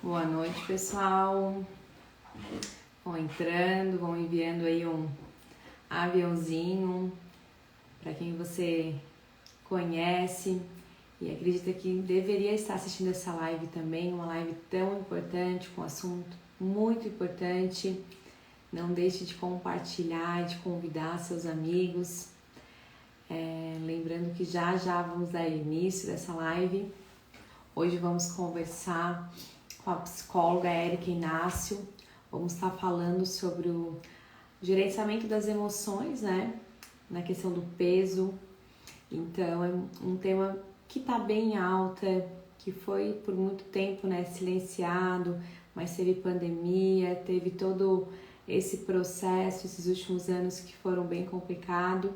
Boa noite, pessoal. Vão entrando, vão enviando aí um aviãozinho para quem você conhece e acredita que deveria estar assistindo essa live também, uma live tão importante, com um assunto muito importante. Não deixe de compartilhar, de convidar seus amigos. Lembrando que já vamos dar início dessa live. Hoje vamos conversar com a psicóloga Érica Inácio. Vamos estar falando sobre o gerenciamento das emoções, né? Na questão do peso. Então, é um tema que está bem alta, que foi por muito tempo, né, silenciado, mas teve pandemia, teve todo esse processo, esses últimos anos que foram bem complicados.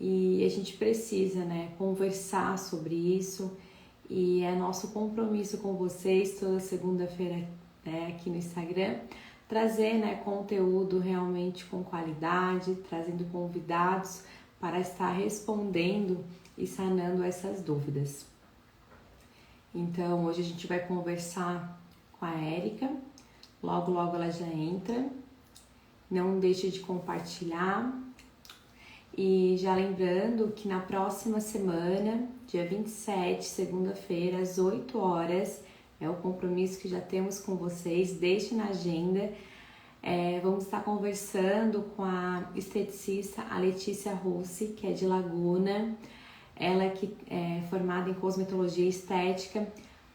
E a gente precisa, né, conversar sobre isso. E é nosso compromisso com vocês toda segunda-feira, né, aqui no Instagram, trazer, né, conteúdo realmente com qualidade, trazendo convidados para estar respondendo e sanando essas dúvidas. Então, hoje a gente vai conversar com a Érica, logo ela já entra. Não deixe de compartilhar. E já lembrando que na próxima semana, dia 27, segunda-feira, às 8 horas, é o compromisso que já temos com vocês, deixe na agenda. Vamos estar conversando com a esteticista, a Letícia Russi, que é de Laguna. Ela que é formada em cosmetologia estética,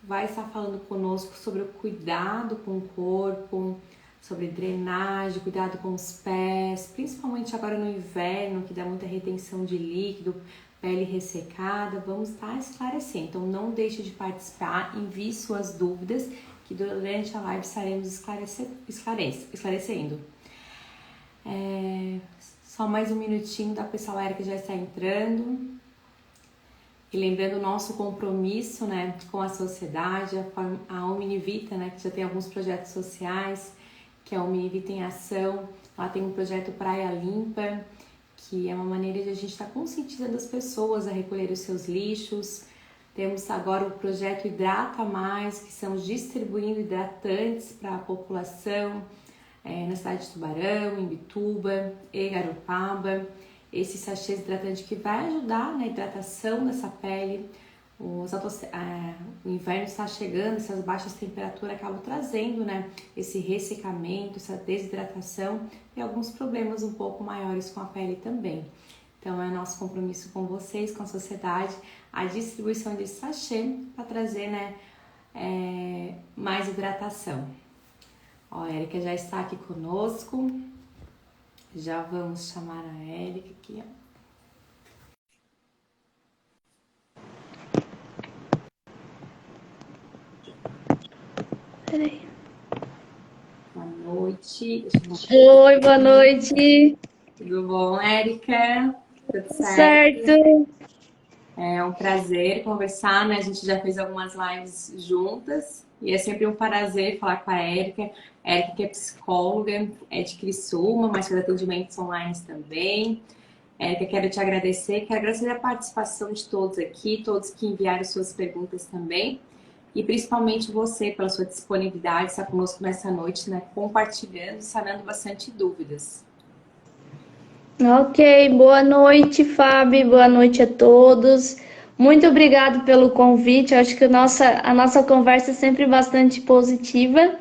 vai estar falando conosco sobre o cuidado com o corpo, sobre drenagem, cuidado com os pés, principalmente agora no inverno, que dá muita retenção de líquido, pele ressecada. Vamos estar esclarecendo. Então não deixe de participar, envie suas dúvidas, que durante a live estaremos esclarecendo. Só mais um minutinho da pessoal Érica já está entrando. E lembrando o nosso compromisso, né, com a sociedade, a Omnivita, né, que já tem alguns projetos sociais, que é a Omnivita em Ação. Ela tem um projeto Praia Limpa, que é uma maneira de a gente estar conscientizando as pessoas a recolher os seus lixos. Temos agora o projeto Hidrata Mais, que estamos distribuindo hidratantes para a população na cidade de Tubarão, Imbituba e Garopaba. Esse sachê hidratante que vai ajudar na hidratação dessa pele. O inverno está chegando, essas baixas temperaturas acabam trazendo, né, esse ressecamento, essa desidratação e alguns problemas um pouco maiores com a pele também. Então é nosso compromisso com vocês, com a sociedade, a distribuição desse sachê para trazer, né, mais hidratação. Ó, a Érica já está aqui conosco. Já vamos chamar a Érica aqui, ó. Peraí. Boa noite. Oi, boa noite. Tudo bom, Érica? Tudo Certo. É um prazer conversar, né? A gente já fez algumas lives juntas e é sempre um prazer falar com a Érica. A Érica que é psicóloga, é de Criciúma, mas faz atendimentos online também. Érica, quero te agradecer. Quero agradecer a participação de todos aqui, todos que enviaram suas perguntas também. E principalmente você, pela sua disponibilidade, estar conosco nessa noite, né? Compartilhando, sanando bastante dúvidas. Ok, boa noite, Fábio. Boa noite a todos. Muito obrigado pelo convite. Eu acho que a nossa conversa é sempre bastante positiva.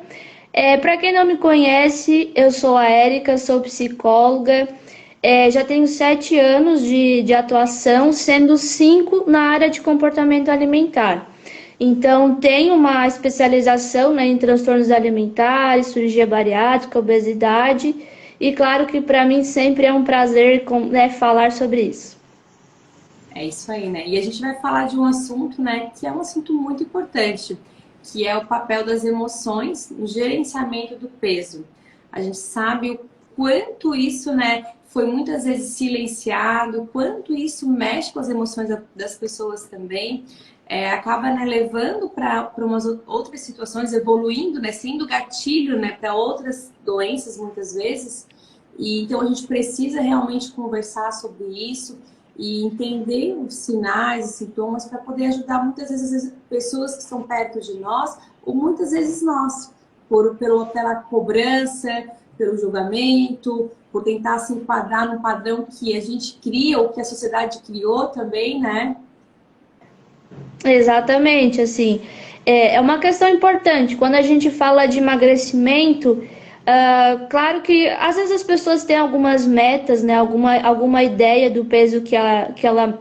Para quem não me conhece, eu sou a Érica, sou psicóloga. Já tenho 7 anos de atuação, sendo 5 na área de comportamento alimentar. Então, tenho uma especialização, né, em transtornos alimentares, cirurgia bariátrica, obesidade, e claro que para mim sempre é um prazer, né, falar sobre isso. É isso aí, né? E a gente vai falar de um assunto, né, que é um assunto muito importante, que é o papel das emoções no gerenciamento do peso. A gente sabe o quanto isso, né, foi muitas vezes silenciado, quanto isso mexe com as emoções das pessoas também. Acaba, né, levando para umas outras situações, evoluindo, né, sendo gatilho, né, para outras doenças muitas vezes. E então a gente precisa realmente conversar sobre isso e entender os sinais e sintomas para poder ajudar muitas vezes as pessoas que estão perto de nós ou muitas vezes nós, pela cobrança, pelo julgamento, por tentar se enquadrar num padrão que a gente cria ou que a sociedade criou também, né? Exatamente, assim, é uma questão importante. Quando a gente fala de emagrecimento, claro que às vezes as pessoas têm algumas metas, né, alguma ideia do peso que ela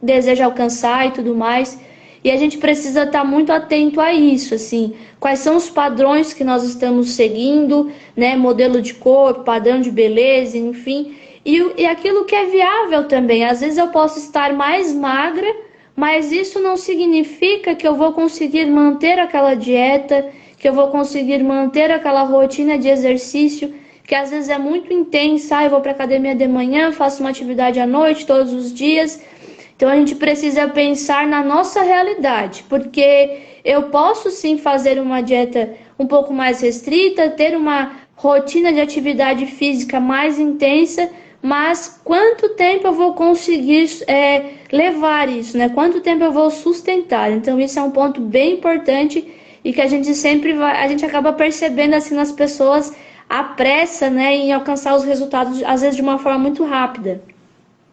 deseja alcançar e tudo mais, e a gente precisa estar muito atento a isso, assim, quais são os padrões que nós estamos seguindo, né, modelo de corpo, padrão de beleza, enfim, e aquilo que é viável também. Às vezes eu posso estar mais magra, mas isso não significa que eu vou conseguir manter aquela dieta, que eu vou conseguir manter aquela rotina de exercício, que às vezes é muito intensa. Eu vou para academia de manhã, faço uma atividade à noite, todos os dias. Então a gente precisa pensar na nossa realidade, porque eu posso sim fazer uma dieta um pouco mais restrita, ter uma rotina de atividade física mais intensa, mas quanto tempo eu vou conseguir levar isso, né? Quanto tempo eu vou sustentar? Então isso é um ponto bem importante e que a gente sempre vai, a gente acaba percebendo assim nas pessoas a pressa, né, em alcançar os resultados, às vezes de uma forma muito rápida.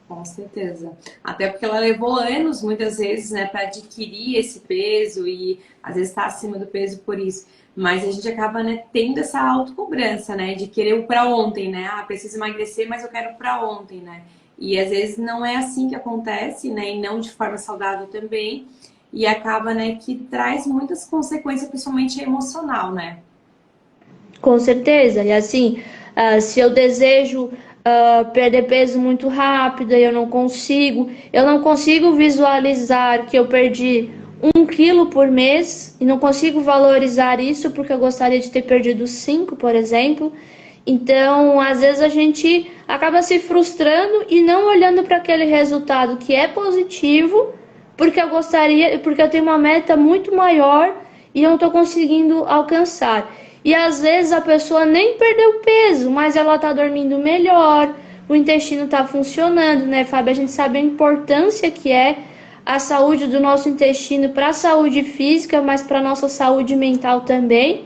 Com certeza. Até porque ela levou anos, muitas vezes, né, para adquirir esse peso e às vezes está acima do peso por isso. Mas a gente acaba, né, tendo essa autocobrança, né, de querer o para ontem, né? Ah, preciso emagrecer, mas eu quero para ontem, né? E às vezes não é assim que acontece, né, e não de forma saudável também. E acaba, né, que traz muitas consequências, principalmente emocional, né? Com certeza. E assim, se eu desejo perder peso muito rápido e eu não consigo visualizar que eu perdi 1 quilo por mês e não consigo valorizar isso porque eu gostaria de ter perdido 5, por exemplo. Então, às vezes a gente acaba se frustrando e não olhando para aquele resultado que é positivo, porque eu tenho uma meta muito maior e eu não estou conseguindo alcançar. E às vezes a pessoa nem perdeu peso, mas ela está dormindo melhor, o intestino está funcionando, né, Fábio? A gente sabe a importância que é a saúde do nosso intestino para a saúde física, mas para a nossa saúde mental também.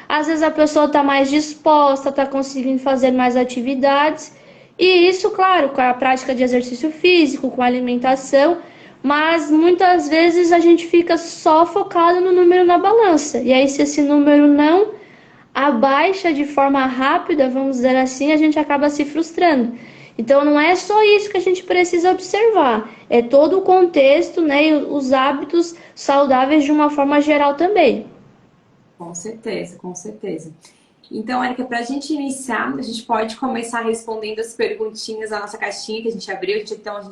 Às vezes a pessoa está mais disposta, está conseguindo fazer mais atividades, e isso, claro, com a prática de exercício físico, com a alimentação, mas muitas vezes a gente fica só focado no número na balança. E aí, se esse número não abaixa de forma rápida, vamos dizer assim, a gente acaba se frustrando. Então não é só isso que a gente precisa observar, é todo o contexto, né, e os hábitos saudáveis de uma forma geral também. Com certeza, com certeza. Então, Érica, para a gente iniciar, a gente pode começar respondendo as perguntinhas da nossa caixinha que a gente abriu.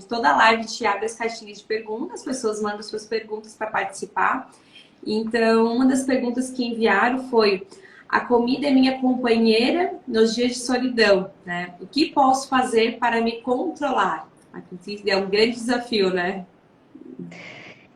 Toda live a gente abre as caixinhas de perguntas, as pessoas mandam suas perguntas para participar. Então, uma das perguntas que enviaram foi: a comida é minha companheira nos dias de solidão, né? O que posso fazer para me controlar? É um grande desafio, né?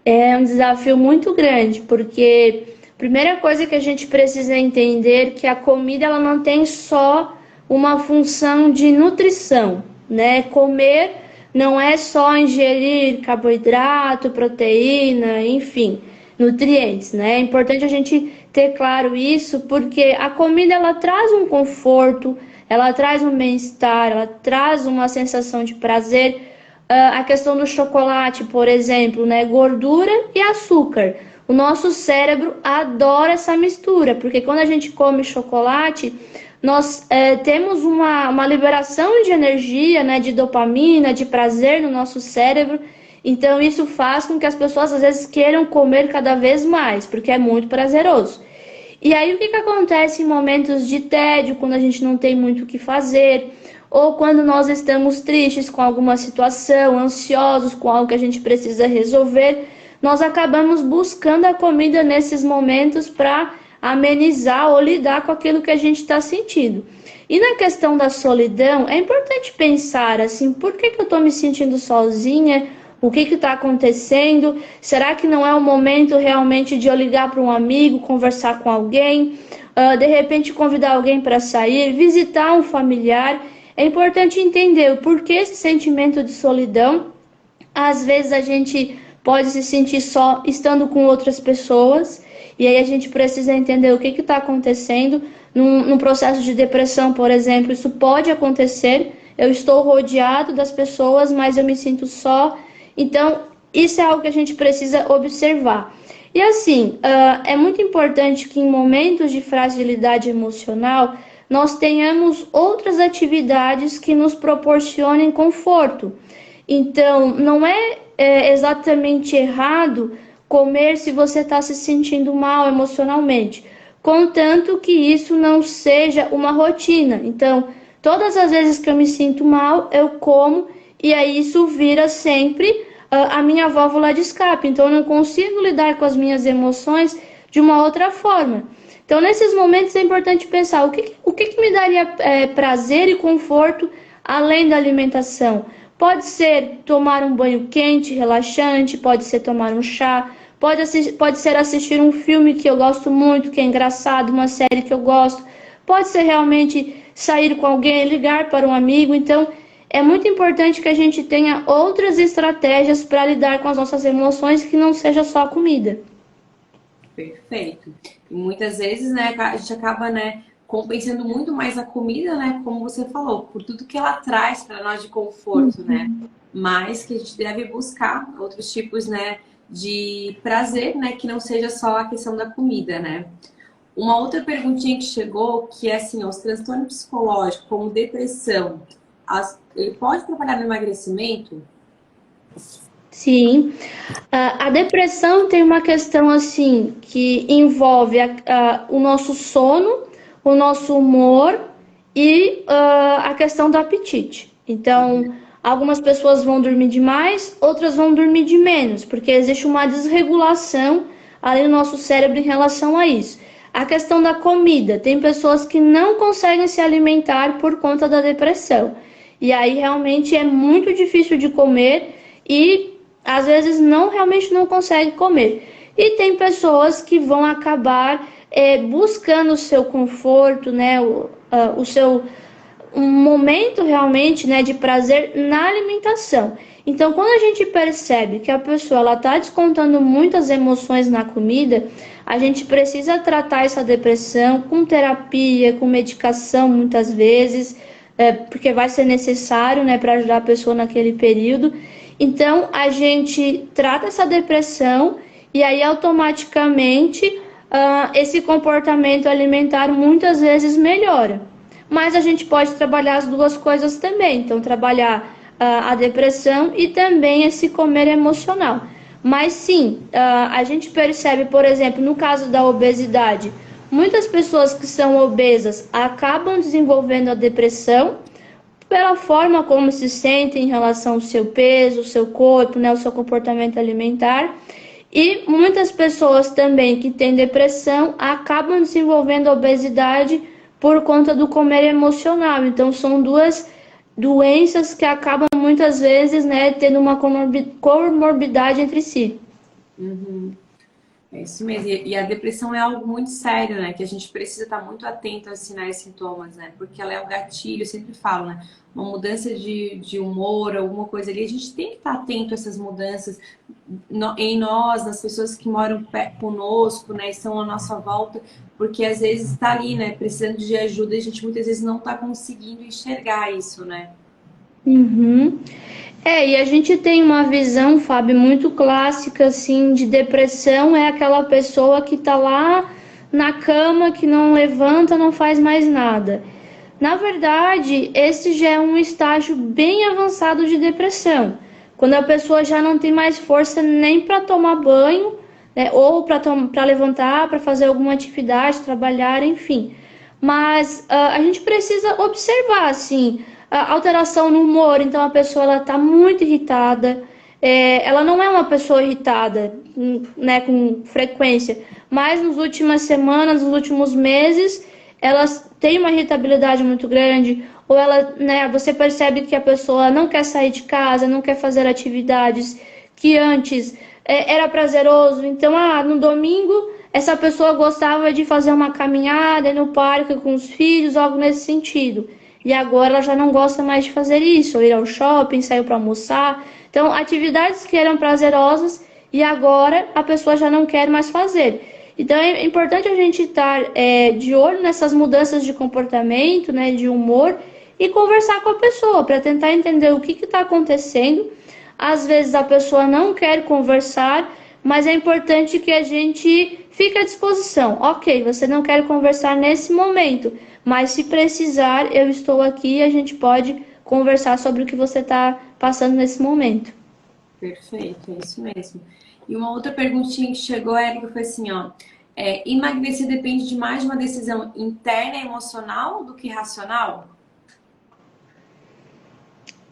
É um desafio muito grande, porque a primeira coisa que a gente precisa entender é que a comida ela não tem só uma função de nutrição, né? Comer não é só ingerir carboidrato, proteína, enfim, nutrientes, né? É importante a gente ter claro isso, porque a comida ela traz um conforto, ela traz um bem-estar, ela traz uma sensação de prazer. A questão do chocolate, por exemplo, né? Gordura e açúcar. O nosso cérebro adora essa mistura, porque quando a gente come chocolate, nós temos uma liberação de energia, né? De dopamina, de prazer no nosso cérebro. Então isso faz com que as pessoas às vezes queiram comer cada vez mais, porque é muito prazeroso. E aí o que acontece em momentos de tédio, quando a gente não tem muito o que fazer, ou quando nós estamos tristes com alguma situação, ansiosos com algo que a gente precisa resolver, nós acabamos buscando a comida nesses momentos para amenizar ou lidar com aquilo que a gente está sentindo. E na questão da solidão, é importante pensar assim, por que eu estou me sentindo sozinha? O que está acontecendo? Será que não é o momento realmente de eu ligar para um amigo, conversar com alguém, de repente convidar alguém para sair, visitar um familiar? É importante entender o porquê esse sentimento de solidão. Às vezes a gente pode se sentir só estando com outras pessoas, E aí a gente precisa entender o que está acontecendo. Num processo de depressão, por exemplo, isso pode acontecer. Eu estou rodeado das pessoas, mas eu me sinto só. Então, isso é algo que a gente precisa observar. E assim, é muito importante que em momentos de fragilidade emocional, nós tenhamos outras atividades que nos proporcionem conforto. Então, não é exatamente errado comer se você está se sentindo mal emocionalmente, contanto que isso não seja uma rotina. Então, todas as vezes que eu me sinto mal, eu como e aí isso vira sempre a minha válvula de escape. Então, eu não consigo lidar com as minhas emoções de uma outra forma. Então, nesses momentos é importante pensar o que me daria prazer e conforto além da alimentação. Pode ser tomar um banho quente, relaxante, pode ser tomar um chá, pode ser assistir um filme que eu gosto muito, que é engraçado, uma série que eu gosto, pode ser realmente sair com alguém, ligar para um amigo. Então, é muito importante que a gente tenha outras estratégias para lidar com as nossas emoções que não seja só a comida. Perfeito. E muitas vezes, né, a gente acaba, né, compensando muito mais a comida, né, como você falou, por tudo que ela traz para nós de conforto, né? Mas que a gente deve buscar outros tipos, né, de prazer, né, que não seja só a questão da comida, né? Uma outra perguntinha que chegou, que é assim, os transtornos psicológicos, como depressão, ele pode trabalhar no emagrecimento? Sim, a depressão tem uma questão assim que envolve o nosso sono, o nosso humor e a questão do apetite. Então, algumas pessoas vão dormir demais, outras vão dormir de menos, porque existe uma desregulação ali no nosso cérebro em relação a isso. A questão da comida, tem pessoas que não conseguem se alimentar por conta da depressão. E aí realmente é muito difícil de comer e às vezes realmente não consegue comer. E tem pessoas que vão acabar buscando o seu conforto, né, o seu um momento realmente, né, de prazer na alimentação. Então, quando a gente percebe que a pessoa está descontando muitas emoções na comida, a gente precisa tratar essa depressão com terapia, com medicação, muitas vezes, porque vai ser necessário, né, para ajudar a pessoa naquele período. Então, a gente trata essa depressão e aí automaticamente esse comportamento alimentar muitas vezes melhora. Mas a gente pode trabalhar as duas coisas também. Então, trabalhar a depressão e também esse comer emocional. Mas sim, a gente percebe, por exemplo, no caso da obesidade, muitas pessoas que são obesas acabam desenvolvendo a depressão pela forma como se sentem em relação ao seu peso, o seu corpo, né, o seu comportamento alimentar. E muitas pessoas também que têm depressão acabam desenvolvendo obesidade por conta do comer emocional. Então, são duas doenças que acabam muitas vezes, né, tendo uma comorbidade entre si. Uhum. É isso mesmo. E a depressão é algo muito sério, né? Que a gente precisa estar muito atento aos sinais e sintomas, né? Porque ela é o gatilho, eu sempre falo, né? Uma mudança de humor, alguma coisa ali. A gente tem que estar atento a essas mudanças em nós, nas pessoas que moram conosco, né? E estão à nossa volta. Porque às vezes está ali, né? Precisando de ajuda e a gente muitas vezes não está conseguindo enxergar isso, né? Uhum. E a gente tem uma visão, Fábio, muito clássica, assim, de depressão, é aquela pessoa que tá lá na cama, que não levanta, não faz mais nada. Na verdade, esse já é um estágio bem avançado de depressão, quando a pessoa já não tem mais força nem para tomar banho, né, ou para levantar, para fazer alguma atividade, trabalhar, enfim. Mas a gente precisa observar, assim, a alteração no humor. Então, a pessoa ela está muito irritada, ela não é uma pessoa irritada, né, com frequência, mas nas últimas semanas, nos últimos meses, elas têm uma irritabilidade muito grande, ou ela, né, você percebe que a pessoa não quer sair de casa, não quer fazer atividades que antes era prazeroso. Então, no domingo, essa pessoa gostava de fazer uma caminhada no parque com os filhos, algo nesse sentido. E agora ela já não gosta mais de fazer isso, ou ir ao shopping, sair para almoçar. Então, atividades que eram prazerosas e agora a pessoa já não quer mais fazer. Então é importante a gente estar de olho nessas mudanças de comportamento, né, de humor, e conversar com a pessoa para tentar entender o que está acontecendo. Às vezes a pessoa não quer conversar, mas é importante que a gente fique à disposição. Ok, você não quer conversar nesse momento, mas se precisar, eu estou aqui e a gente pode conversar sobre o que você está passando nesse momento. Perfeito, é isso mesmo. E uma outra perguntinha que chegou, Érica, foi assim, ó. Emagrecer depende de mais de uma decisão interna e emocional do que racional?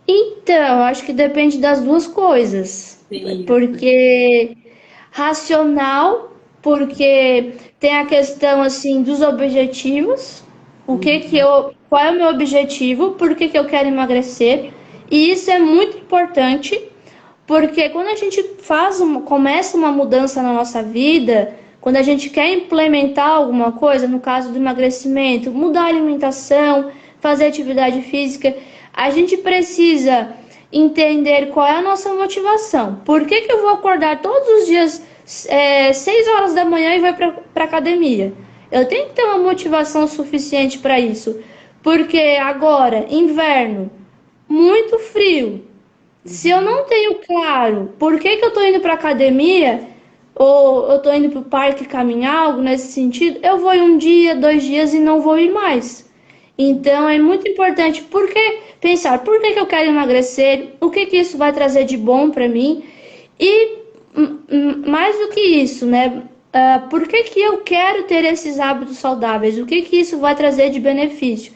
Então, acho que depende das duas coisas. Sim. Porque racional, porque tem a questão assim dos objetivos, qual é o meu objetivo, por que eu quero emagrecer? E isso é muito importante, porque quando a gente começa uma mudança na nossa vida, quando a gente quer implementar alguma coisa, no caso do emagrecimento, mudar a alimentação, fazer atividade física, a gente precisa entender qual é a nossa motivação. Por que eu vou acordar todos os dias 6 horas da manhã e vou para academia? Eu tenho que ter uma motivação suficiente para isso. Porque agora, inverno, muito frio. Se eu não tenho claro por que eu estou indo para academia, ou eu estou indo para o parque caminhar, algo nesse sentido, eu vou ir um dia, 2 dias e não vou ir mais. Então é muito importante pensar por que eu quero emagrecer, o que isso vai trazer de bom para mim e mais do que isso, né? Por que eu quero ter esses hábitos saudáveis? O que isso vai trazer de benefício?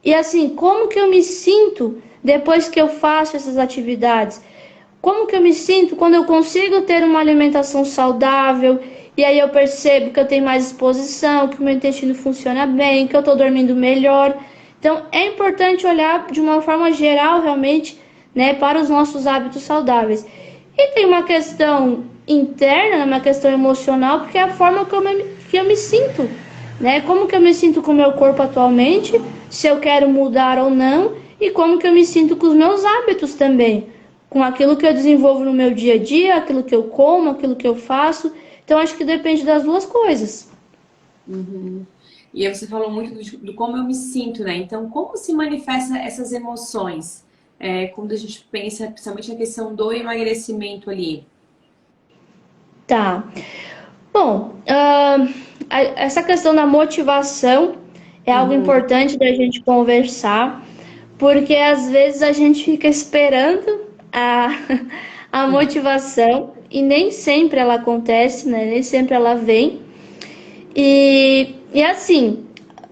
E assim, como que eu me sinto depois que eu faço essas atividades? Como que eu me sinto quando eu consigo ter uma alimentação saudável e aí eu percebo que eu tenho mais disposição, que o meu intestino funciona bem, que eu estou dormindo melhor. Então, é importante olhar de uma forma geral, realmente, né, para os nossos hábitos saudáveis. E tem uma questão interna, uma questão emocional, porque é a forma que eu me sinto, né? Como que eu me sinto com o meu corpo atualmente, se eu quero mudar ou não, e como que eu me sinto com os meus hábitos também, com aquilo que eu desenvolvo no meu dia a dia, aquilo que eu como, aquilo que eu faço. Então, acho que depende das duas coisas. Uhum. E aí você falou muito do como eu me sinto, né? Então, como se manifestam essas emoções? Quando a gente pensa, principalmente na questão do emagrecimento ali. Tá. Bom, essa questão da motivação é algo Uhum. importante da gente conversar, porque às vezes a gente fica esperando a, a motivação e nem sempre ela acontece, né? Nem sempre ela vem. E assim,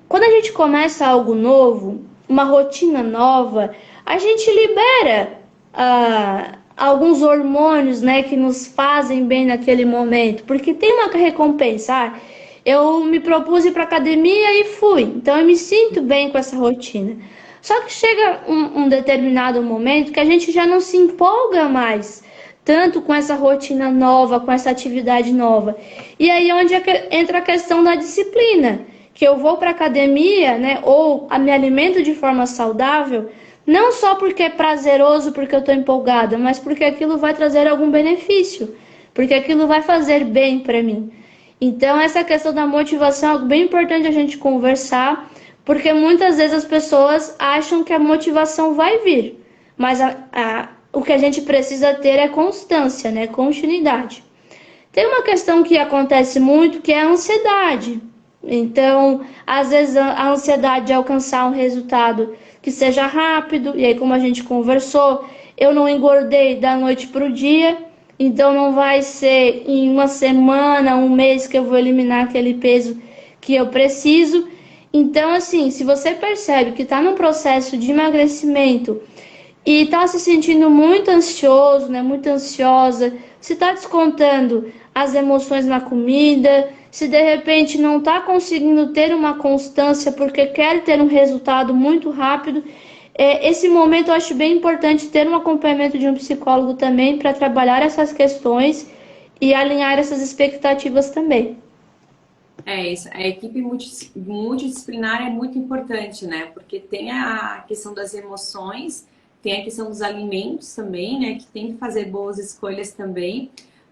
quando a gente começa algo novo, uma rotina nova, a gente libera alguns hormônios, né, que nos fazem bem naquele momento, porque tem uma recompensa. Eu me propus ir para academia e fui, então eu me sinto bem com essa rotina. Só que chega um determinado momento que a gente já não se empolga mais tanto com essa rotina nova, com essa atividade nova. E aí onde entra a questão da disciplina, que eu vou para academia, né, ou me alimento de forma saudável, não só porque é prazeroso, porque eu estou empolgada, mas porque aquilo vai trazer algum benefício, porque aquilo vai fazer bem para mim. Então essa questão da motivação é algo bem importante a gente conversar, porque muitas vezes as pessoas acham que a motivação vai vir, mas o que a gente precisa ter é constância, né? Continuidade. Tem uma questão que acontece muito que é a ansiedade. Então, às vezes a ansiedade de alcançar um resultado que seja rápido, e aí como a gente conversou, eu não engordei da noite para o dia, então não vai ser em uma semana, um mês que eu vou eliminar aquele peso que eu preciso. Então, assim, se você percebe que está num processo de emagrecimento e está se sentindo muito ansioso, né, muito ansiosa, se está descontando as emoções na comida, se de repente não está conseguindo ter uma constância porque quer ter um resultado muito rápido, esse momento eu acho bem importante ter um acompanhamento de um psicólogo também para trabalhar essas questões e alinhar essas expectativas também. Isso. A equipe multidisciplinar é muito importante, né? Porque tem a questão das emoções, tem a questão dos alimentos também, né? Que tem que fazer boas escolhas também,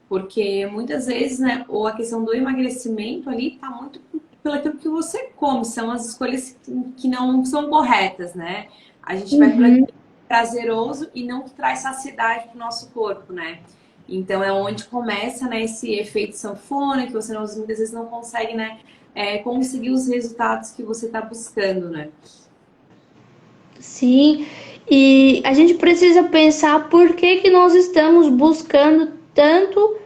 Porque muitas vezes, né, ou a questão do emagrecimento ali tá muito pelo aquilo que você come, são as escolhas que não são corretas, né? A gente vai para Uhum. prazeroso e não que traz saciedade para o nosso corpo, né? Então é onde começa, né, esse efeito sanfona, que você muitas vezes não consegue, né, conseguir os resultados que você está buscando, né? Sim, e a gente precisa pensar por que que nós estamos buscando tanto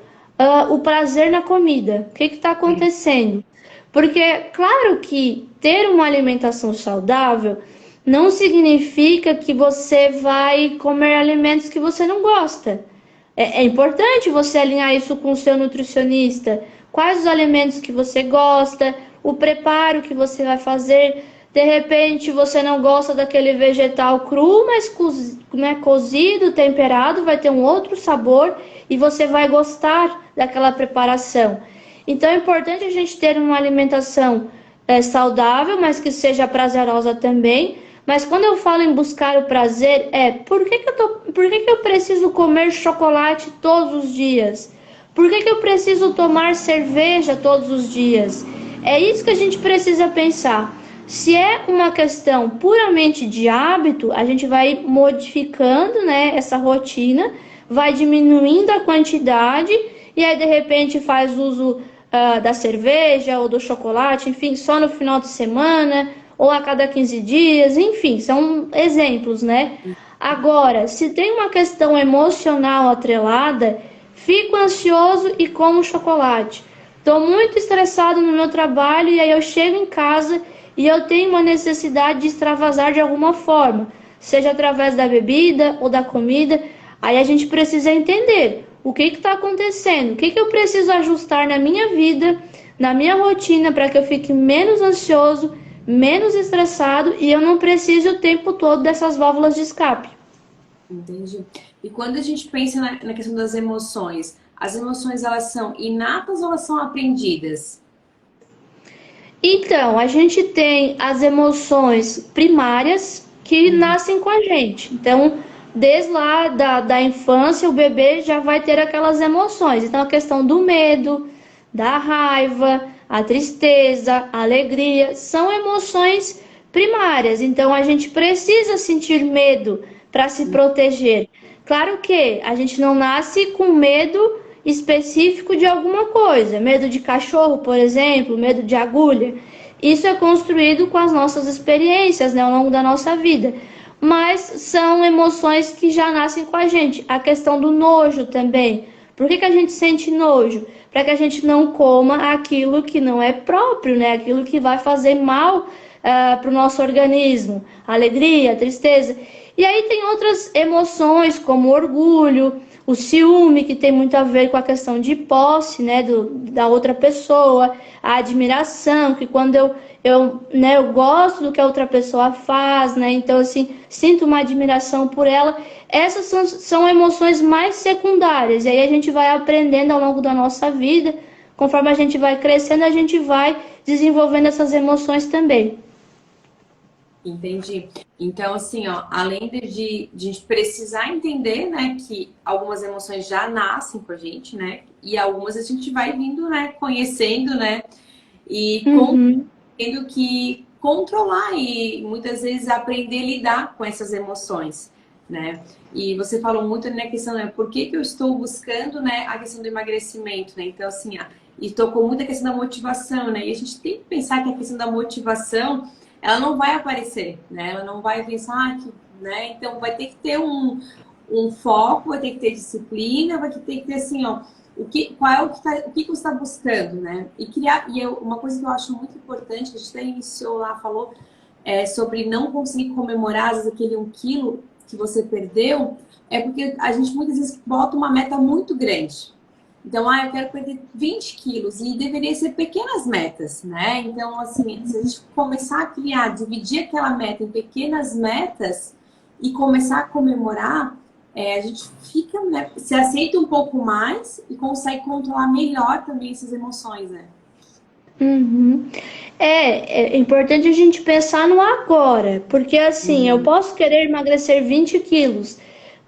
o prazer na comida. O que está acontecendo? Porque, claro que ter uma alimentação saudável não significa que você vai comer alimentos que você não gosta. É importante você alinhar isso com o seu nutricionista. Quais os alimentos que você gosta, o preparo que você vai fazer. De repente você não gosta daquele vegetal cru, mas cozido, temperado, vai ter um outro sabor e você vai gostar daquela preparação. Então é importante a gente ter uma alimentação saudável, mas que seja prazerosa também. Mas quando eu falo em buscar o prazer, por que que eu preciso comer chocolate todos os dias? Por que que eu preciso tomar cerveja todos os dias? É isso que a gente precisa pensar. Se é uma questão puramente de hábito, a gente vai modificando, né, essa rotina, vai diminuindo a quantidade e aí de repente faz uso da cerveja ou do chocolate, enfim, só no final de semana ou a cada 15 dias, enfim, são exemplos, né? Agora, se tem uma questão emocional atrelada, fico ansioso e como chocolate. Estou muito estressado no meu trabalho e aí eu chego em casa e eu tenho uma necessidade de extravasar de alguma forma, seja através da bebida ou da comida. Aí a gente precisa entender o que está acontecendo, o que eu preciso ajustar na minha vida, na minha rotina, para que eu fique menos ansioso, menos estressado e eu não precise o tempo todo dessas válvulas de escape. Entendi. E quando a gente pensa na questão das emoções, as emoções elas são inatas ou elas são aprendidas? Então, a gente tem as emoções primárias que Uhum. nascem com a gente. Então, desde lá da infância, o bebê já vai ter aquelas emoções. Então, a questão do medo, da raiva, a tristeza, a alegria, são emoções primárias. Então, a gente precisa sentir medo para se proteger. Claro que a gente não nasce com medo específico de alguma coisa, medo de cachorro, por exemplo, medo de agulha. Isso é construído com as nossas experiências, né, ao longo da nossa vida. Mas são emoções que já nascem com a gente. A questão do nojo também. Por que a gente sente nojo? Para que a gente não coma aquilo que não é próprio, né? Aquilo que vai fazer mal para o nosso organismo. Alegria, tristeza. E aí tem outras emoções, como o orgulho, o ciúme, que tem muito a ver com a questão de posse, né, da outra pessoa, a admiração, que quando eu gosto do que a outra pessoa faz, né, então assim, sinto uma admiração por ela. Essas são emoções mais secundárias, e aí a gente vai aprendendo ao longo da nossa vida, conforme a gente vai crescendo, a gente vai desenvolvendo essas emoções também. Entendi. Então, assim, ó, além de a gente precisar entender, né, que algumas emoções já nascem com a gente, né, e algumas a gente vai vindo, né, conhecendo, né, e Uhum. tendo que controlar e muitas vezes aprender a lidar com essas emoções, né? E você falou muito na questão, né, por que que eu estou buscando, né, a questão do emagrecimento, né? Então, assim, e tocou muito a questão da motivação, né? E a gente tem que pensar que a questão da motivação ela não vai aparecer, né? Ela não vai pensar, né? Então vai ter que ter um foco, vai ter que ter disciplina, vai ter que ter assim, ó, qual é o que você está buscando, né? E criar, uma coisa que eu acho muito importante, que a gente até iniciou lá, falou, sobre não conseguir comemorar, às vezes, aquele 1 quilo que você perdeu, é porque a gente muitas vezes bota uma meta muito grande. Então, eu quero perder 20 quilos e deveria ser pequenas metas, né? Então, assim, se a gente começar a criar, dividir aquela meta em pequenas metas e começar a comemorar, a gente fica, né, se aceita um pouco mais e consegue controlar melhor também essas emoções, né? Uhum. É importante a gente pensar no agora, porque assim, eu Uhum. posso querer emagrecer 20 quilos,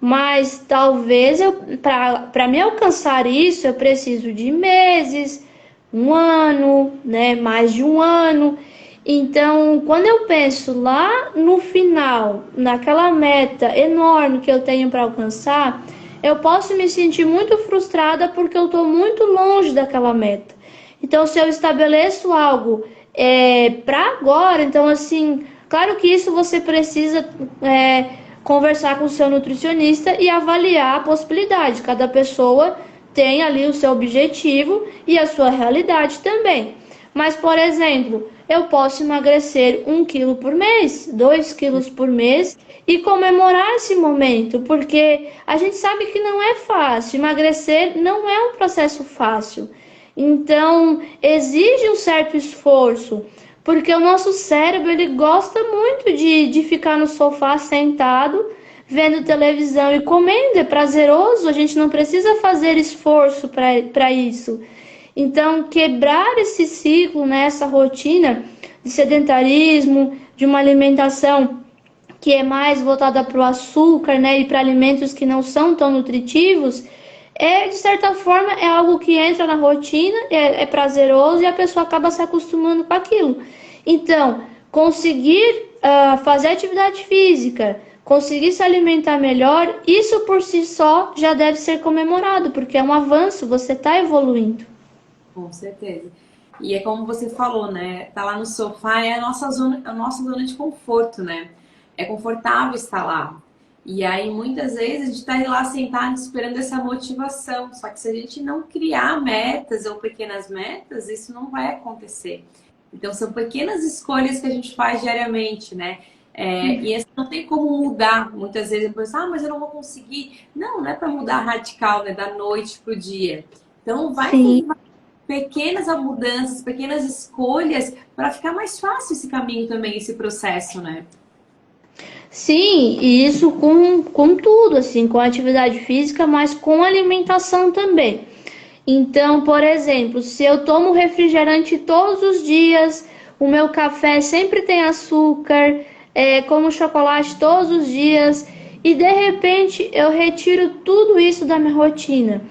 mas talvez para me alcançar isso, eu preciso de meses, um ano, né, mais de um ano. Então, quando eu penso lá no final, naquela meta enorme que eu tenho para alcançar, eu posso me sentir muito frustrada porque eu estou muito longe daquela meta. Então, se eu estabeleço algo para agora, então assim, claro que isso você precisa conversar com o seu nutricionista e avaliar a possibilidade. Cada pessoa tem ali o seu objetivo e a sua realidade também. Mas, por exemplo, eu posso emagrecer 1 quilo por mês, 2 quilos por mês e comemorar esse momento, porque a gente sabe que não é fácil, emagrecer não é um processo fácil. Então, exige um certo esforço, porque o nosso cérebro ele gosta muito de ficar no sofá sentado, vendo televisão e comendo, é prazeroso, a gente não precisa fazer esforço para isso. Então, quebrar esse ciclo, né, essa rotina de sedentarismo, de uma alimentação que é mais voltada para o açúcar, né, e para alimentos que não são tão nutritivos, de certa forma, é algo que entra na rotina, é prazeroso e a pessoa acaba se acostumando com aquilo. Então, conseguir fazer atividade física, conseguir se alimentar melhor, isso por si só já deve ser comemorado, porque é um avanço, você está evoluindo. Com certeza. E é como você falou, né? Tá lá no sofá é a nossa zona de conforto, né? É confortável estar lá. E aí, muitas vezes, a gente está lá sentado esperando essa motivação. Só que se a gente não criar metas ou pequenas metas, isso não vai acontecer. Então, são pequenas escolhas que a gente faz diariamente, né? E assim, não tem como mudar. Muitas vezes eu penso, mas eu não vou conseguir. Não, não é para mudar radical, né? Da noite pro dia. Então, vai Sim. ter pequenas mudanças, pequenas escolhas para ficar mais fácil esse caminho também, esse processo, né? Sim, e isso com tudo, assim, com atividade física, mas com alimentação também. Então, por exemplo, se eu tomo refrigerante todos os dias, o meu café sempre tem açúcar, como chocolate todos os dias, e de repente eu retiro tudo isso da minha rotina,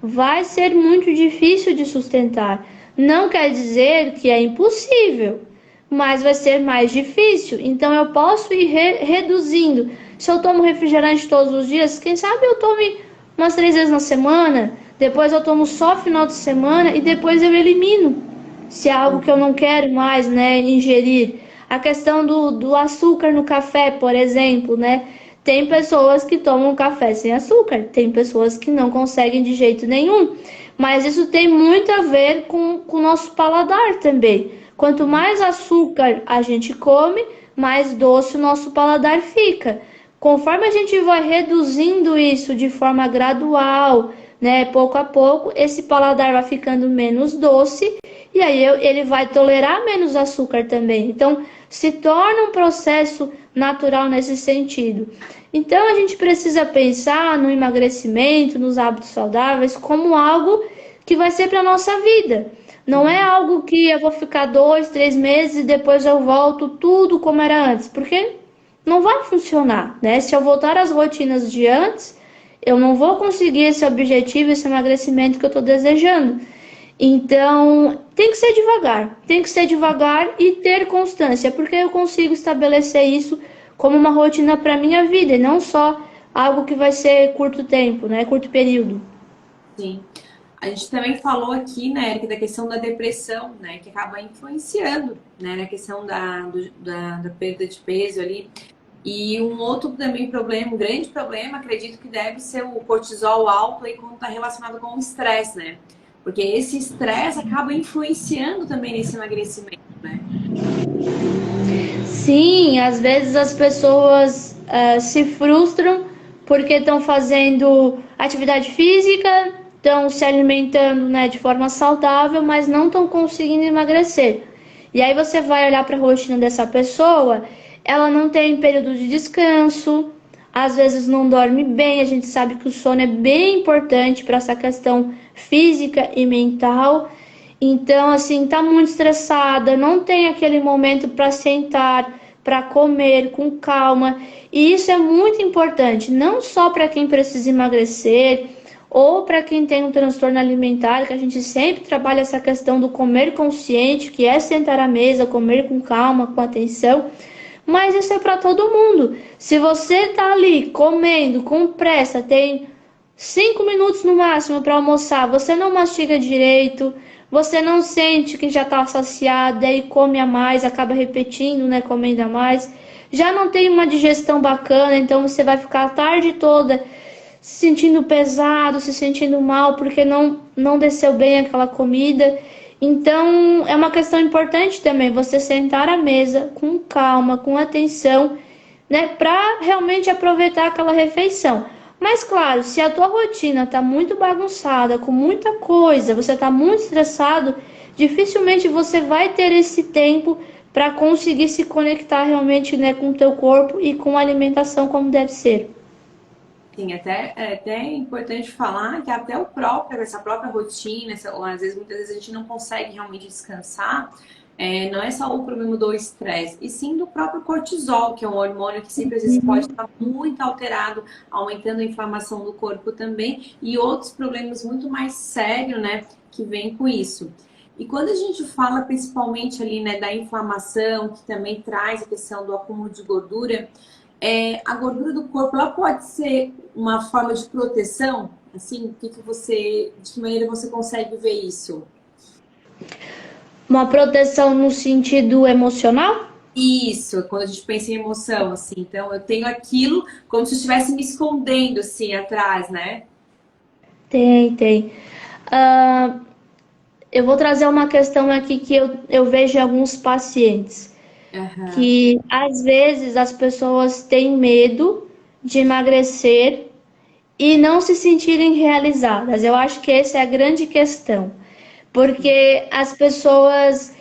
vai ser muito difícil de sustentar. Não quer dizer que é impossível, mas vai ser mais difícil. Então eu posso ir reduzindo. Se eu tomo refrigerante todos os dias, quem sabe eu tome umas 3 vezes na semana, depois eu tomo só final de semana e depois eu elimino. Se é algo que eu não quero mais, né, ingerir. A questão do açúcar no café, por exemplo, né? Tem pessoas que tomam café sem açúcar, tem pessoas que não conseguem de jeito nenhum. Mas isso tem muito a ver com o nosso paladar também. Quanto mais açúcar a gente come, mais doce o nosso paladar fica. Conforme a gente vai reduzindo isso de forma gradual, né, pouco a pouco, esse paladar vai ficando menos doce e aí ele vai tolerar menos açúcar também. Então, se torna um processo natural nesse sentido. Então, a gente precisa pensar no emagrecimento, nos hábitos saudáveis, como algo que vai ser para a nossa vida. Não é algo que eu vou ficar 2, 3 meses e depois eu volto tudo como era antes, porque não vai funcionar, né? Se eu voltar às rotinas de antes, eu não vou conseguir esse objetivo, esse emagrecimento que eu estou desejando. Então, tem que ser devagar e ter constância, porque eu consigo estabelecer isso como uma rotina para minha vida e não só algo que vai ser curto tempo, né? Curto período. Sim. A gente também falou aqui, né, Erika, da questão da depressão, né, que acaba influenciando, né, na questão da perda de peso ali. E um outro também problema, um grande problema, acredito que deve ser o cortisol alto aí quando está relacionado com o estresse, né? Porque esse estresse acaba influenciando também nesse emagrecimento, né? Sim, às vezes as pessoas se frustram porque estão fazendo atividade física, estão se alimentando, né, de forma saudável, mas não estão conseguindo emagrecer. E aí você vai olhar para a rotina dessa pessoa, ela não tem período de descanso, às vezes não dorme bem. A gente sabe que o sono é bem importante para essa questão física e mental. Então, assim, tá muito estressada, não tem aquele momento para sentar, para comer com calma. E isso é muito importante, não só para quem precisa emagrecer ou para quem tem um transtorno alimentar, que a gente sempre trabalha essa questão do comer consciente, que é sentar à mesa, comer com calma, com atenção. Mas isso é para todo mundo. Se você está ali comendo com pressa, tem 5 minutos no máximo para almoçar, você não mastiga direito, você não sente que já está saciado, aí come a mais, acaba repetindo, né, comendo a mais. Já não tem uma digestão bacana, então você vai ficar a tarde toda se sentindo pesado, se sentindo mal, porque não desceu bem aquela comida. Então, é uma questão importante também você sentar à mesa com calma, com atenção, né, para realmente aproveitar aquela refeição. Mas claro, se a tua rotina está muito bagunçada, com muita coisa, você está muito estressado, dificilmente você vai ter esse tempo para conseguir se conectar realmente, né, com o teu corpo e com a alimentação como deve ser. Sim, até é importante falar que até essa própria rotina, às vezes, muitas vezes a gente não consegue realmente descansar, não é só o problema do estresse, e sim do próprio cortisol, que é um hormônio que sempre às vezes pode estar muito alterado, aumentando a inflamação do corpo também, e outros problemas muito mais sérios, né, que vêm com isso. E quando a gente fala principalmente ali, né, da inflamação, que também traz a questão do acúmulo de gordura, a gordura do corpo, ela pode ser uma forma de proteção? Assim, de que maneira você consegue ver isso? Uma proteção no sentido emocional? Isso, quando a gente pensa em emoção, assim. Então, eu tenho aquilo como se eu estivesse me escondendo, assim, atrás, né? Tem. Ah, eu vou trazer uma questão aqui que eu vejo em alguns pacientes, Aham. que às vezes as pessoas têm medo de emagrecer e não se sentirem realizadas. Eu acho que essa é a grande questão, porque as pessoas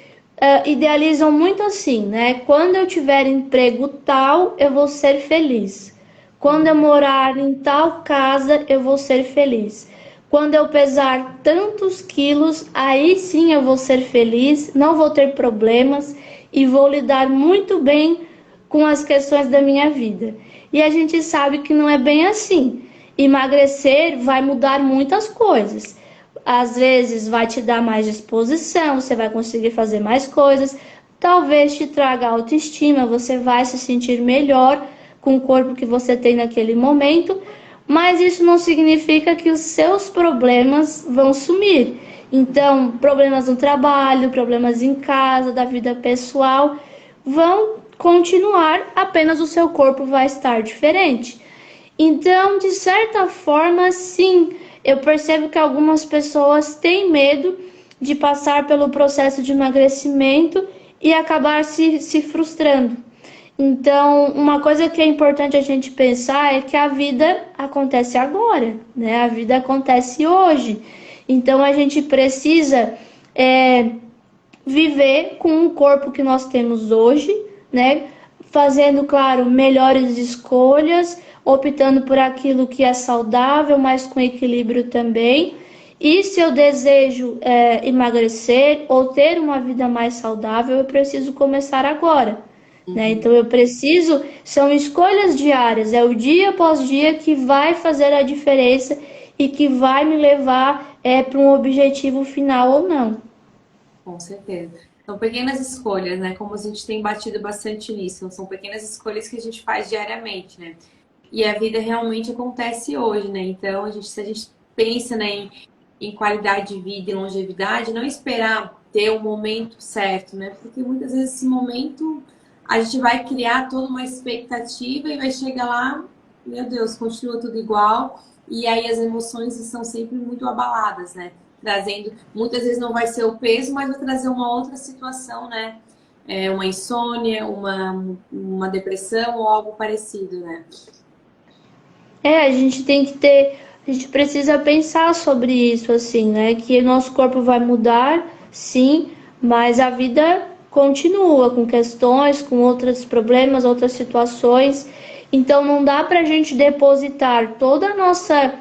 idealizam muito assim, né? Quando eu tiver emprego tal, eu vou ser feliz. Quando eu morar em tal casa, eu vou ser feliz. Quando eu pesar tantos quilos, aí sim eu vou ser feliz, não vou ter problemas e vou lidar muito bem com as questões da minha vida. E a gente sabe que não é bem assim. Emagrecer vai mudar muitas coisas. Às vezes vai te dar mais disposição, você vai conseguir fazer mais coisas, talvez te traga autoestima, você vai se sentir melhor com o corpo que você tem naquele momento, mas isso não significa que os seus problemas vão sumir. Então, problemas no trabalho, problemas em casa, da vida pessoal, vão continuar, apenas o seu corpo vai estar diferente. Então, de certa forma, sim, eu percebo que algumas pessoas têm medo de passar pelo processo de emagrecimento e acabar se frustrando. Então, uma coisa que é importante a gente pensar é que a vida acontece agora, né? A vida acontece hoje. Então, a gente precisa viver com o corpo que nós temos hoje, né? Fazendo, claro, melhores escolhas, optando por aquilo que é saudável, mas com equilíbrio também. E se eu desejo emagrecer ou ter uma vida mais saudável, eu preciso começar agora, né? Então eu preciso, são escolhas diárias, é o dia após dia que vai fazer a diferença e que vai me levar para um objetivo final ou não. Com certeza. São pequenas escolhas, né? Como a gente tem batido bastante nisso. São pequenas escolhas que a gente faz diariamente, né? E a vida realmente acontece hoje, né? Então, se a gente pensa, né, em qualidade de vida e longevidade, não esperar ter o momento certo, né? Porque muitas vezes esse momento a gente vai criar toda uma expectativa e vai chegar lá, meu Deus, continua tudo igual. E aí as emoções estão sempre muito abaladas, né? Trazendo, muitas vezes não vai ser o peso, mas vai trazer uma outra situação, né? Uma insônia, uma depressão ou algo parecido, né? A gente tem que ter, a gente precisa pensar sobre isso, assim, né? Que nosso corpo vai mudar, sim, mas a vida continua com questões, com outros problemas, outras situações. Então não dá para a gente depositar toda a nossa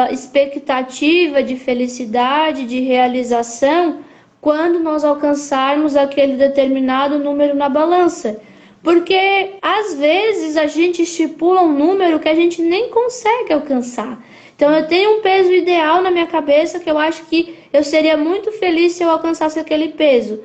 expectativa de felicidade, de realização, quando nós alcançarmos aquele determinado número na balança. Porque às vezes a gente estipula um número que a gente nem consegue alcançar. Então eu tenho um peso ideal na minha cabeça que eu acho que eu seria muito feliz se eu alcançasse aquele peso.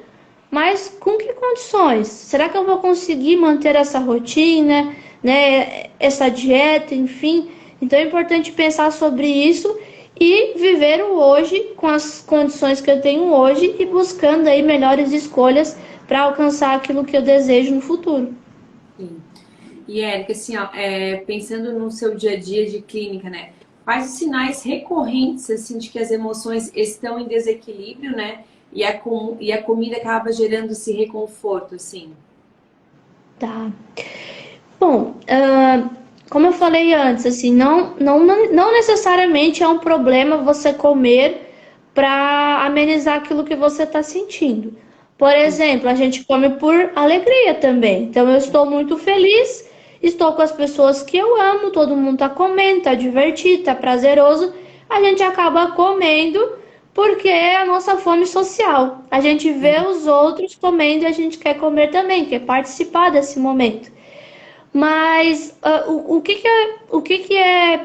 Mas com que condições? Será que eu vou conseguir manter essa rotina, né, essa dieta, enfim? Então é importante pensar sobre isso e viver o hoje com as condições que eu tenho hoje e buscando aí melhores escolhas para alcançar aquilo que eu desejo no futuro. Sim. E Érica, assim, ó, pensando no seu dia a dia de clínica, né? Quais os sinais recorrentes, assim, de que as emoções estão em desequilíbrio, né? E a comida acaba gerando esse reconforto, assim. Tá. Bom, como eu falei antes, assim, não necessariamente é um problema você comer para amenizar aquilo que você está sentindo. Por exemplo, a gente come por alegria também. Então, eu estou muito feliz, estou com as pessoas que eu amo, todo mundo está comendo, está divertido, está prazeroso. A gente acaba comendo porque é a nossa fome social. A gente vê os outros comendo e a gente quer comer também, quer participar desse momento. Mas o que que é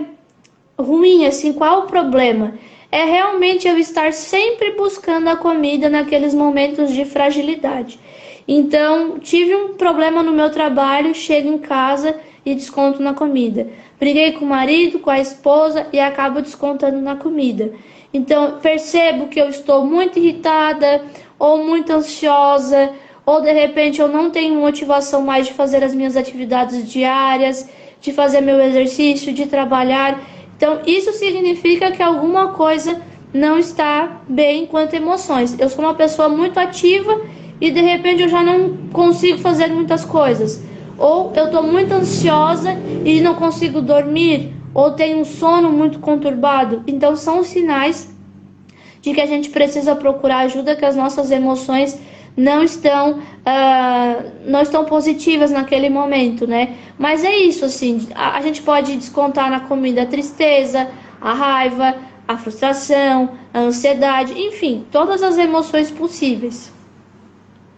ruim, assim, qual o problema? É realmente eu estar sempre buscando a comida naqueles momentos de fragilidade. Então, tive um problema no meu trabalho, chego em casa e desconto na comida. Briguei com o marido, com a esposa e acabo descontando na comida. Então, percebo que eu estou muito irritada ou muito ansiosa, ou de repente eu não tenho motivação mais de fazer as minhas atividades diárias, de fazer meu exercício, de trabalhar. Então, isso significa que alguma coisa não está bem quanto emoções. Eu sou uma pessoa muito ativa e de repente eu já não consigo fazer muitas coisas. Ou eu estou muito ansiosa e não consigo dormir, ou tenho um sono muito conturbado. Então, são os sinais de que a gente precisa procurar ajuda, que as nossas emoções não estão positivas naquele momento, né? Mas é isso, assim, a gente pode descontar na comida a tristeza, a raiva, a frustração, a ansiedade, enfim, todas as emoções possíveis.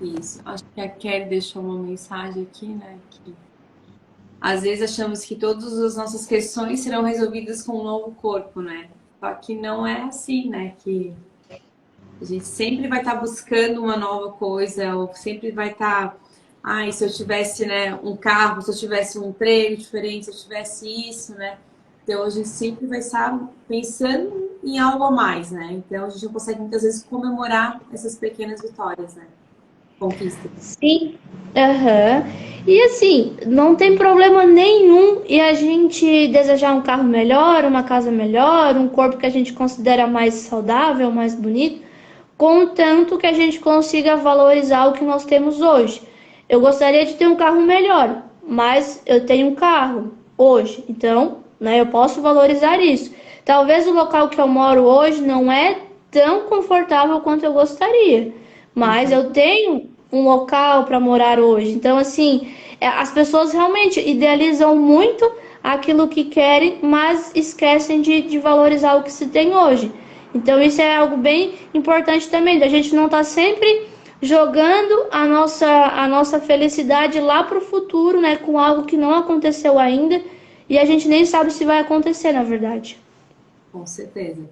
Isso. Acho que a Kelly deixou uma mensagem aqui, né? Que às vezes achamos que todas as nossas questões serão resolvidas com um novo corpo, né? Só que não é assim, né? Que a gente sempre vai estar buscando uma nova coisa, ou sempre vai estar, ai, se eu tivesse, né, um carro, se eu tivesse um emprego diferente, se eu tivesse isso, né? Então a gente sempre vai estar pensando em algo a mais, né? Então a gente não consegue muitas vezes comemorar essas pequenas vitórias, né? Conquistas. Sim, aham. E assim, não tem problema nenhum e a gente desejar um carro melhor, uma casa melhor, um corpo que a gente considera mais saudável, mais bonito, contanto que a gente consiga valorizar o que nós temos hoje. Eu gostaria de ter um carro melhor, mas eu tenho um carro hoje, então, né, eu posso valorizar isso. Talvez o local que eu moro hoje não é tão confortável quanto eu gostaria, mas eu tenho um local para morar hoje. Então, assim, as pessoas realmente idealizam muito aquilo que querem, mas esquecem de valorizar o que se tem hoje. Então, isso é algo bem importante também, da gente não estar sempre jogando a nossa felicidade lá para o futuro, né, com algo que não aconteceu ainda e a gente nem sabe se vai acontecer, na verdade. Com certeza.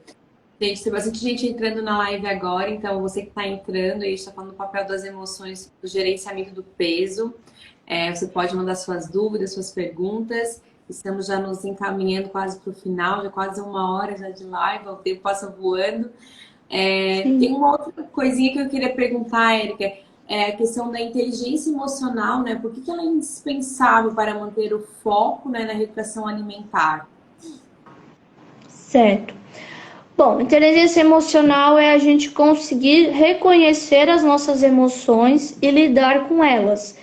Gente, tem bastante gente entrando na live agora, então você que está entrando, a gente está falando do papel das emoções, do gerenciamento do peso. Você pode mandar suas dúvidas, suas perguntas. Estamos já nos encaminhando quase para o final, já quase 1 hora já de live, o tempo passa voando. Tem Sim. uma outra coisinha que eu queria perguntar, Érica, é a questão da inteligência emocional, né? Por que ela é indispensável para manter o foco, né, na recuperação alimentar? Certo. Bom, inteligência emocional é a gente conseguir reconhecer as nossas emoções e lidar com elas.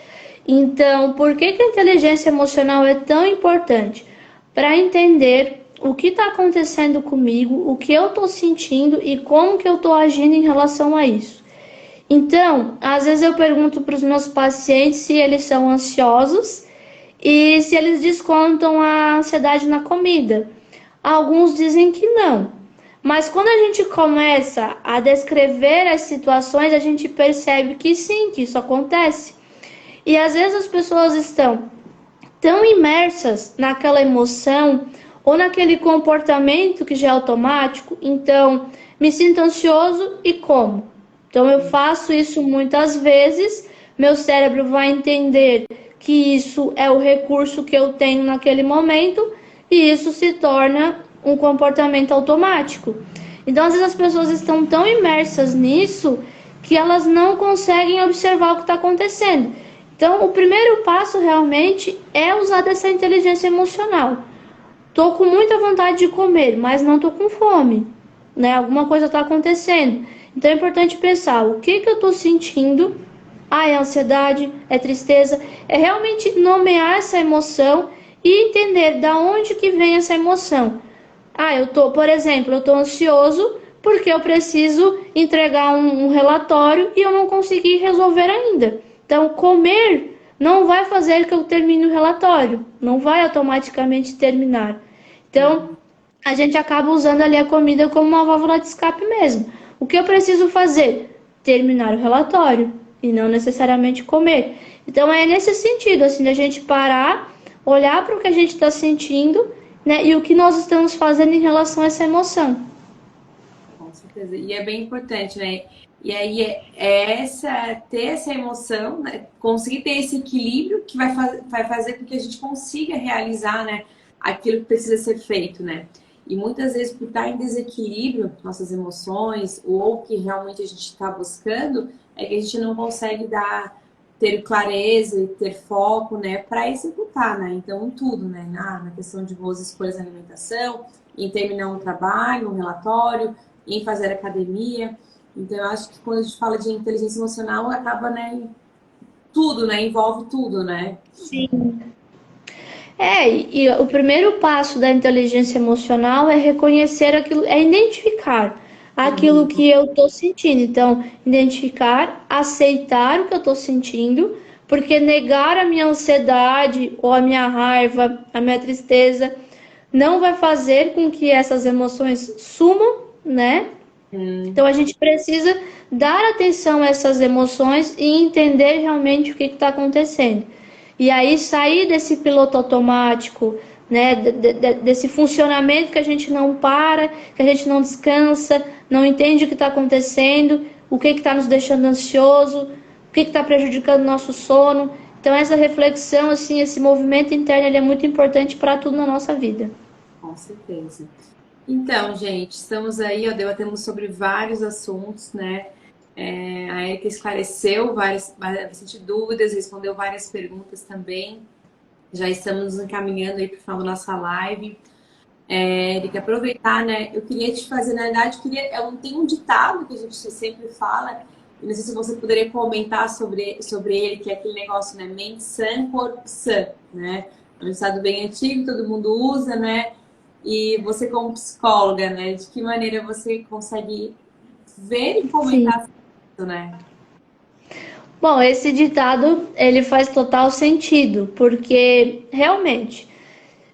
Então, por que que a inteligência emocional é tão importante? Para entender o que está acontecendo comigo, o que eu estou sentindo e como que eu estou agindo em relação a isso. Então, às vezes eu pergunto para os meus pacientes se eles são ansiosos e se eles descontam a ansiedade na comida. Alguns dizem que não. Mas quando a gente começa a descrever as situações, a gente percebe que sim, que isso acontece. E às vezes as pessoas estão tão imersas naquela emoção ou naquele comportamento que já é automático, então me sinto ansioso e como. Então eu faço isso muitas vezes, meu cérebro vai entender que isso é o recurso que eu tenho naquele momento e isso se torna um comportamento automático. Então às vezes as pessoas estão tão imersas nisso que elas não conseguem observar o que está acontecendo. Então, o primeiro passo realmente é usar dessa inteligência emocional. Tô com muita vontade de comer, mas não tô com fome, né? Alguma coisa está acontecendo. Então é importante pensar o que eu estou sentindo. Ah, é ansiedade, é tristeza. É realmente nomear essa emoção e entender da onde que vem essa emoção. Ah, por exemplo, eu tô ansioso porque eu preciso entregar um relatório e eu não consegui resolver ainda. Então, comer não vai fazer que eu termine o relatório, não vai automaticamente terminar. Então, a gente acaba usando ali a comida como uma válvula de escape mesmo. O que eu preciso fazer? Terminar o relatório e não necessariamente comer. Então, é nesse sentido, assim, da gente parar, olhar para o que a gente está sentindo, né, e o que nós estamos fazendo em relação a essa emoção. Com certeza. E é bem importante, né? E aí ter essa emoção, né? Conseguir ter esse equilíbrio que vai fazer com que a gente consiga realizar, né, aquilo que precisa ser feito, né? E muitas vezes, por estar em desequilíbrio, nossas emoções, ou o que realmente a gente está buscando, é que a gente não consegue ter clareza e ter foco, né, para executar, né? Então, em tudo, né? Na questão de boas escolhas na alimentação, em terminar um trabalho, um relatório, em fazer academia. Então, eu acho que quando a gente fala de inteligência emocional, acaba, né, tudo, né? Envolve tudo, né? Sim. E o primeiro passo da inteligência emocional é reconhecer aquilo, é identificar aquilo Uhum. que eu estou sentindo. Então, identificar, aceitar o que eu estou sentindo, porque negar a minha ansiedade ou a minha raiva, a minha tristeza, não vai fazer com que essas emoções sumam, né? Então, a gente precisa dar atenção a essas emoções e entender realmente o que está acontecendo. E aí sair desse piloto automático, né, desse funcionamento que a gente não para, que a gente não descansa, não entende o que está acontecendo, o que está nos deixando ansioso, o que está prejudicando o nosso sono. Então essa reflexão, assim, esse movimento interno, ele é muito importante para tudo na nossa vida. Com certeza. Então, gente, estamos aí, ó, debatemos sobre vários assuntos, né? A Erika esclareceu bastante dúvidas, respondeu várias perguntas também. Já estamos nos encaminhando aí para o final da nossa live. Erika, aproveitar, né? Eu queria te fazer, na verdade, tem um ditado que a gente sempre fala, e não sei se você poderia comentar sobre ele, que é aquele negócio, né? Mente sã, corpo sã, né? É um ditado bem antigo, todo mundo usa, né? E você como psicóloga, né? De que maneira você consegue ver e Sim. comentar isso, né? Bom, esse ditado, ele faz total sentido, porque realmente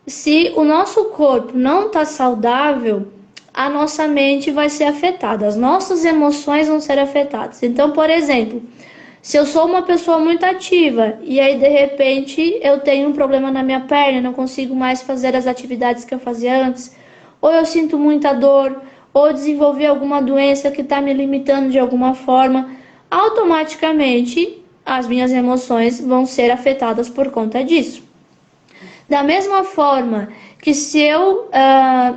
se o nosso corpo não está saudável, a nossa mente vai ser afetada, as nossas emoções vão ser afetadas. Então, por exemplo, se eu sou uma pessoa muito ativa e aí de repente eu tenho um problema na minha perna, não consigo mais fazer as atividades que eu fazia antes, ou eu sinto muita dor, ou desenvolvi alguma doença que está me limitando de alguma forma, automaticamente as minhas emoções vão ser afetadas por conta disso. Da mesma forma que se eu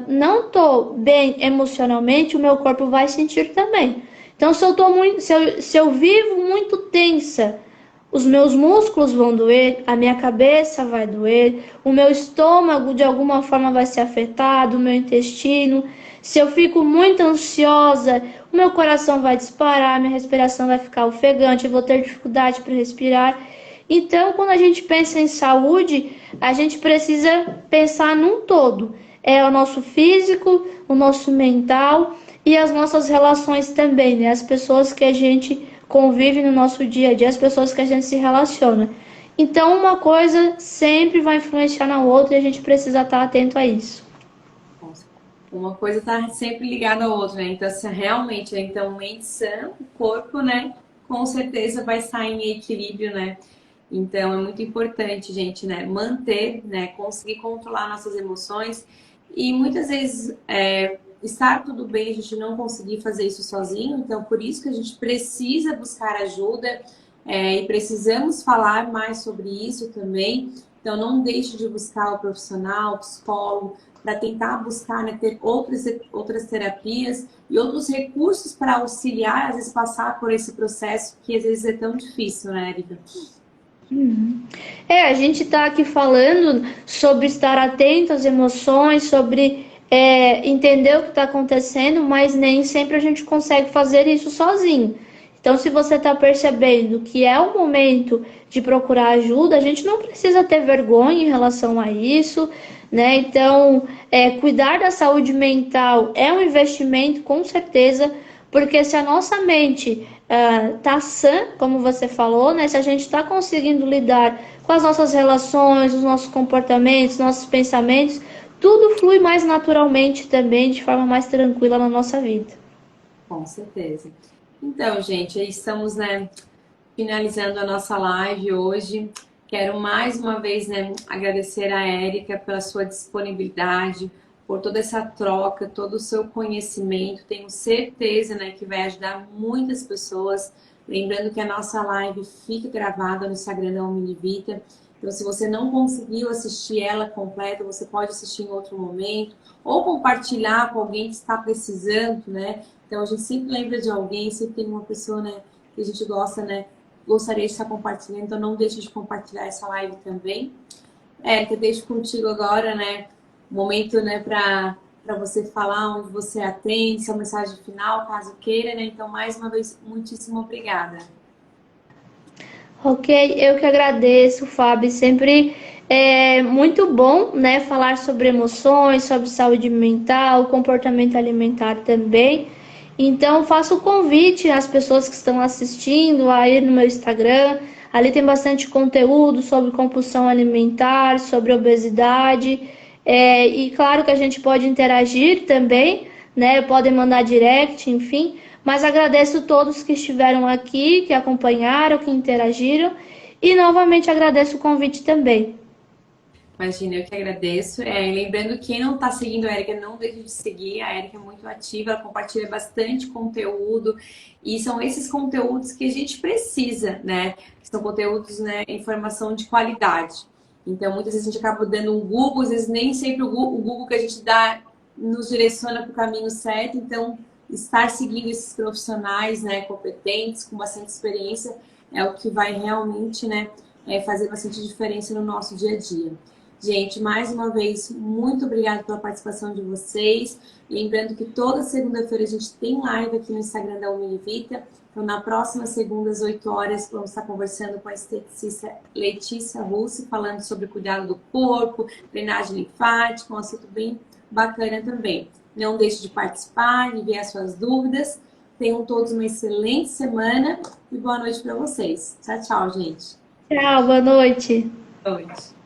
não estou bem emocionalmente, o meu corpo vai sentir também. Então, se eu vivo muito tensa, os meus músculos vão doer, a minha cabeça vai doer, o meu estômago de alguma forma vai ser afetado, o meu intestino. Se eu fico muito ansiosa, o meu coração vai disparar, minha respiração vai ficar ofegante, eu vou ter dificuldade para respirar. Então, quando a gente pensa em saúde, a gente precisa pensar num todo. É o nosso físico, o nosso mental e as nossas relações também, né? As pessoas que a gente convive no nosso dia a dia, as pessoas que a gente se relaciona. Então, uma coisa sempre vai influenciar na outra e a gente precisa estar atento a isso. Uma coisa está sempre ligada à outra, né? Então, se realmente, então, mente sã, o corpo, né? Com certeza vai estar em equilíbrio, né? Então, é muito importante, gente, né, manter, né, conseguir controlar nossas emoções e muitas vezes estar tudo bem, a gente não conseguir fazer isso sozinho. Então, por isso que a gente precisa buscar ajuda e precisamos falar mais sobre isso também. Então, não deixe de buscar o profissional, o psicólogo, para tentar buscar, né, ter outras terapias e outros recursos para auxiliar, às vezes, passar por esse processo que às vezes é tão difícil, né, Erika? A gente está aqui falando sobre estar atento às emoções, sobre entender o que está acontecendo, mas nem sempre a gente consegue fazer isso sozinho. Então, se você está percebendo que é o momento de procurar ajuda, a gente não precisa ter vergonha em relação a isso, né? Então, cuidar da saúde mental é um investimento, com certeza, porque se a nossa mente tá sã, como você falou, né? Se a gente está conseguindo lidar com as nossas relações, os nossos comportamentos, nossos pensamentos, tudo flui mais naturalmente também, de forma mais tranquila na nossa vida. Com certeza. Então, gente, aí estamos, né, finalizando a nossa live hoje. Quero mais uma vez, né, agradecer a Érica pela sua disponibilidade, por toda essa troca, todo o seu conhecimento. Tenho certeza, né, que vai ajudar muitas pessoas. Lembrando que a nossa live fica gravada no Instagram da Univita. Então, se você não conseguiu assistir ela completa, você pode assistir em outro momento ou compartilhar com alguém que está precisando, né? Então, a gente sempre lembra de alguém, sempre tem uma pessoa, né, que a gente gosta, né, gostaria de estar compartilhando, então não deixe de compartilhar essa live também. Érica, deixo contigo agora, né, o momento, né, para você falar onde você atende, sua mensagem final, caso queira, né? Então, mais uma vez, muitíssimo obrigada. Ok, eu que agradeço, Fábio. Sempre é muito bom, né, falar sobre emoções, sobre saúde mental, comportamento alimentar também. Então, faço o convite às pessoas que estão assistindo a ir no meu Instagram. Ali tem bastante conteúdo sobre compulsão alimentar, sobre obesidade. E claro que a gente pode interagir também, né? Podem mandar direct, enfim. Mas agradeço todos que estiveram aqui, que acompanharam, que interagiram. E novamente agradeço o convite também. Imagina, eu que agradeço. Lembrando, quem não está seguindo a Érica, não deixe de seguir. A Érica é muito ativa, ela compartilha bastante conteúdo. E são esses conteúdos que a gente precisa, né? São conteúdos, né, informação de qualidade. Então, muitas vezes a gente acaba dando um Google, às vezes nem sempre o Google que a gente dá nos direciona para o caminho certo. Então, estar seguindo esses profissionais, né, competentes, com bastante experiência, é o que vai realmente, né, fazer bastante diferença no nosso dia a dia. Gente, mais uma vez, muito obrigada pela participação de vocês. Lembrando que toda segunda-feira a gente tem live aqui no Instagram da Univita. Então, na próxima segunda, às 8 horas, vamos estar conversando com a esteticista Letícia Russi, falando sobre cuidado do corpo, drenagem linfática, um assunto bem bacana também. Não deixe de participar, enviar suas dúvidas. Tenham todos uma excelente semana e boa noite para vocês. Tchau, tchau, gente. Tchau, boa noite. Boa noite.